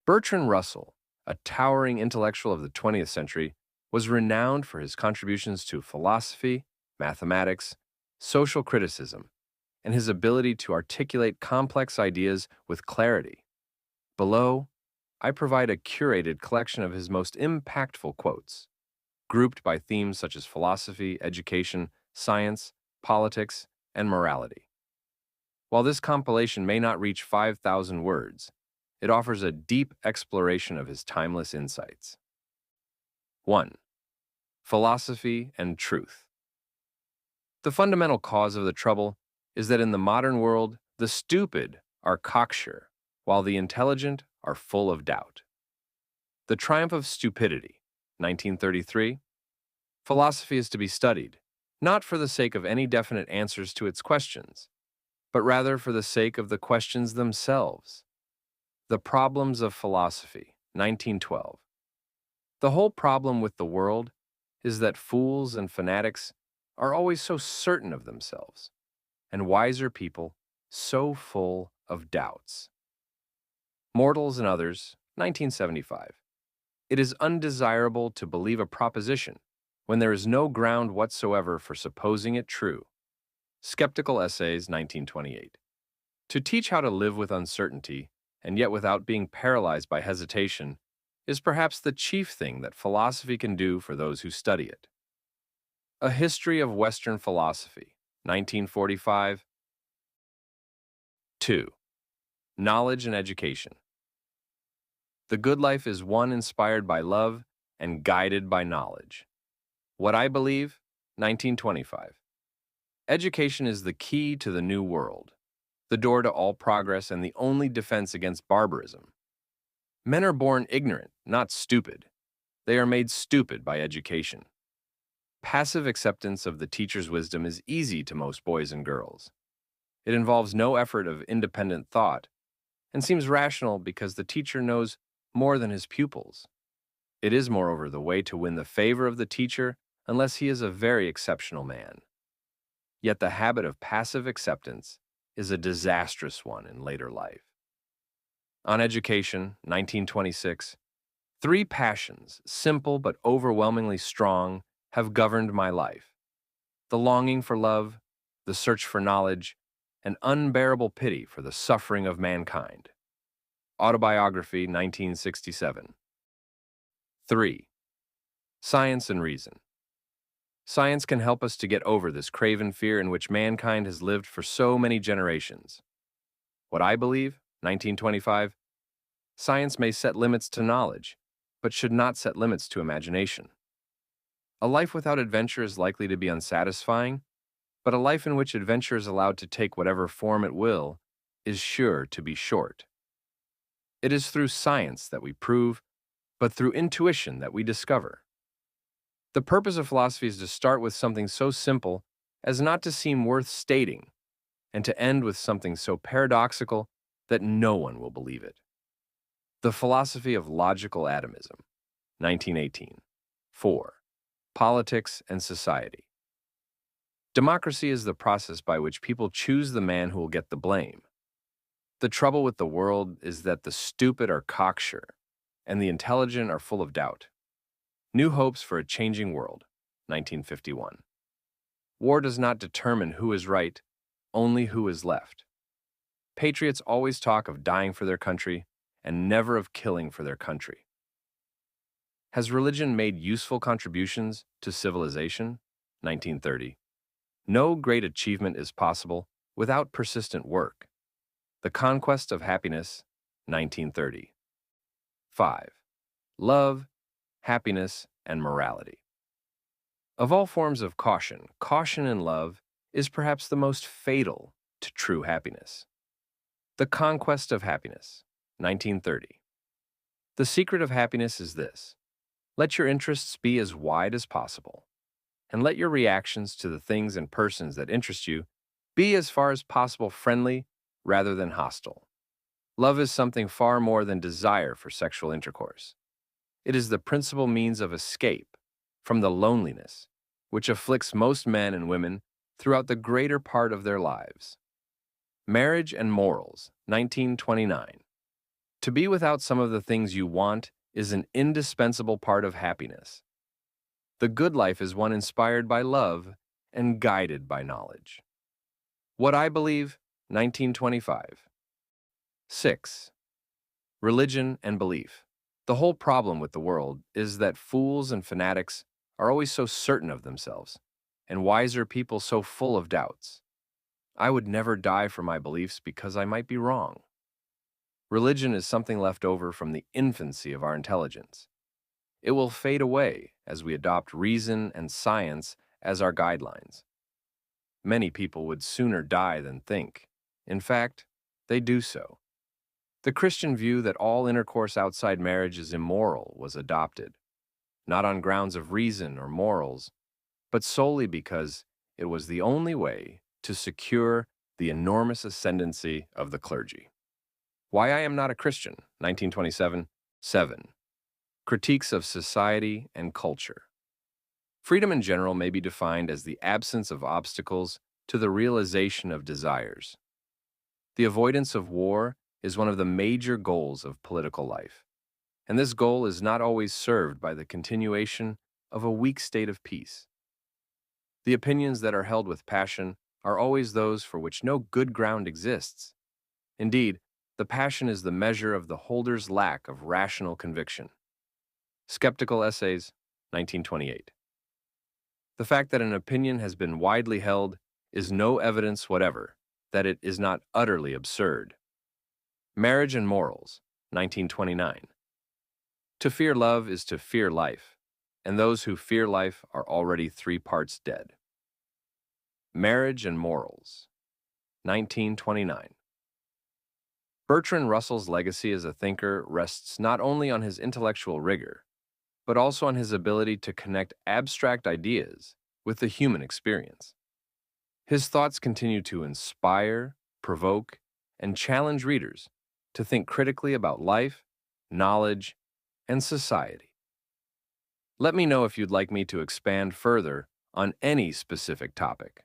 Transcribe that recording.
Bertrand Russell, a towering intellectual of the 20th century, was renowned for his contributions to philosophy, mathematics, social criticism, and his ability to articulate complex ideas with clarity. Below, I provide a curated collection of his most impactful quotes, grouped by themes such as philosophy, education, science, politics, and morality. While this compilation may not reach 5,000 words, it offers a deep exploration of his timeless insights. 1. Philosophy and truth. The fundamental cause of the trouble is that in the modern world, the stupid are cocksure, while the intelligent are full of doubt. The Triumph of Stupidity, 1933. Philosophy is to be studied, not for the sake of any definite answers to its questions, but rather for the sake of the questions themselves. The Problems of Philosophy, 1912. The whole problem with the world is that fools and fanatics are always so certain of themselves, and wiser people so full of doubts. Mortals and Others, 1975. It is undesirable to believe a proposition when there is no ground whatsoever for supposing it true. Skeptical Essays, 1928. To teach how to live with uncertainty, and yet without being paralyzed by hesitation, is perhaps the chief thing that philosophy can do for those who study it. A History of Western Philosophy, 1945. 2. Knowledge and Education. The good life is one inspired by love and guided by knowledge. What I Believe, 1925. Education is the key to the new world, the door to all progress and the only defense against barbarism. Men are born ignorant, not stupid. They are made stupid by education. Passive acceptance of the teacher's wisdom is easy to most boys and girls. It involves no effort of independent thought and seems rational because the teacher knows more than his pupils. It is, moreover, the way to win the favor of the teacher unless he is a very exceptional man. Yet the habit of passive acceptance is a disastrous one in later life. On Education, 1926, 3 passions, simple but overwhelmingly strong, have governed my life: the longing for love, the search for knowledge, and unbearable pity for the suffering of mankind. Autobiography, 1967. 3. Science and Reason. Science can help us to get over this craven fear in which mankind has lived for so many generations. What I Believe, 1925. Science may set limits to knowledge, but should not set limits to imagination. A life without adventure is likely to be unsatisfying, but a life in which adventure is allowed to take whatever form it will is sure to be short. It is through science that we prove, but through intuition that we discover. The purpose of philosophy is to start with something so simple as not to seem worth stating, and to end with something so paradoxical that no one will believe it. The Philosophy of Logical Atomism, 1918. 4. Politics and Society. Democracy is the process by which people choose the man who will get the blame. The trouble with the world is that the stupid are cocksure, and the intelligent are full of doubt. New Hopes for a Changing World, 1951. War does not determine who is right, only who is left. Patriots always talk of dying for their country and never of killing for their country. Has religion made useful contributions to civilization? 1930. No great achievement is possible without persistent work. The Conquest of Happiness, 1930. 5. Love, Happiness, and Morality. Of all forms of caution, caution in love is perhaps the most fatal to true happiness. The Conquest of Happiness, 1930. The secret of happiness is this: let your interests be as wide as possible, and let your reactions to the things and persons that interest you be as far as possible friendly rather than hostile. Love is something far more than desire for sexual intercourse. It is the principal means of escape from the loneliness which afflicts most men and women throughout the greater part of their lives. Marriage and Morals, 1929. To be without some of the things you want is an indispensable part of happiness. The good life is one inspired by love and guided by knowledge. What I believe, 1925. 6. Religion and belief. The whole problem with the world is that fools and fanatics are always so certain of themselves, and wiser people so full of doubts. I would never die for my beliefs because I might be wrong. Religion is something left over from the infancy of our intelligence. It will fade away as we adopt reason and science as our guidelines. Many people would sooner die than think. In fact, they do so. The Christian view that all intercourse outside marriage is immoral was adopted, not on grounds of reason or morals, but solely because it was the only way to secure the enormous ascendancy of the clergy. Why I Am Not a Christian, 1927. 7. Critiques of society and culture. Freedom in general may be defined as the absence of obstacles to the realization of desires. The avoidance of war is one of the major goals of political life, and this goal is not always served by the continuation of a weak state of peace. The opinions that are held with passion are always those for which no good ground exists. Indeed, the passion is the measure of the holder's lack of rational conviction. Skeptical Essays, 1928. The fact that an opinion has been widely held is no evidence whatever that it is not utterly absurd. Marriage and Morals, 1929. To fear love is to fear life, and those who fear life are already 3 parts dead. Marriage and Morals, 1929. Bertrand Russell's legacy as a thinker rests not only on his intellectual rigor, but also on his ability to connect abstract ideas with the human experience. His thoughts continue to inspire, provoke, and challenge readers to think critically about life, knowledge, and society. Let me know if you'd like me to expand further on any specific topic.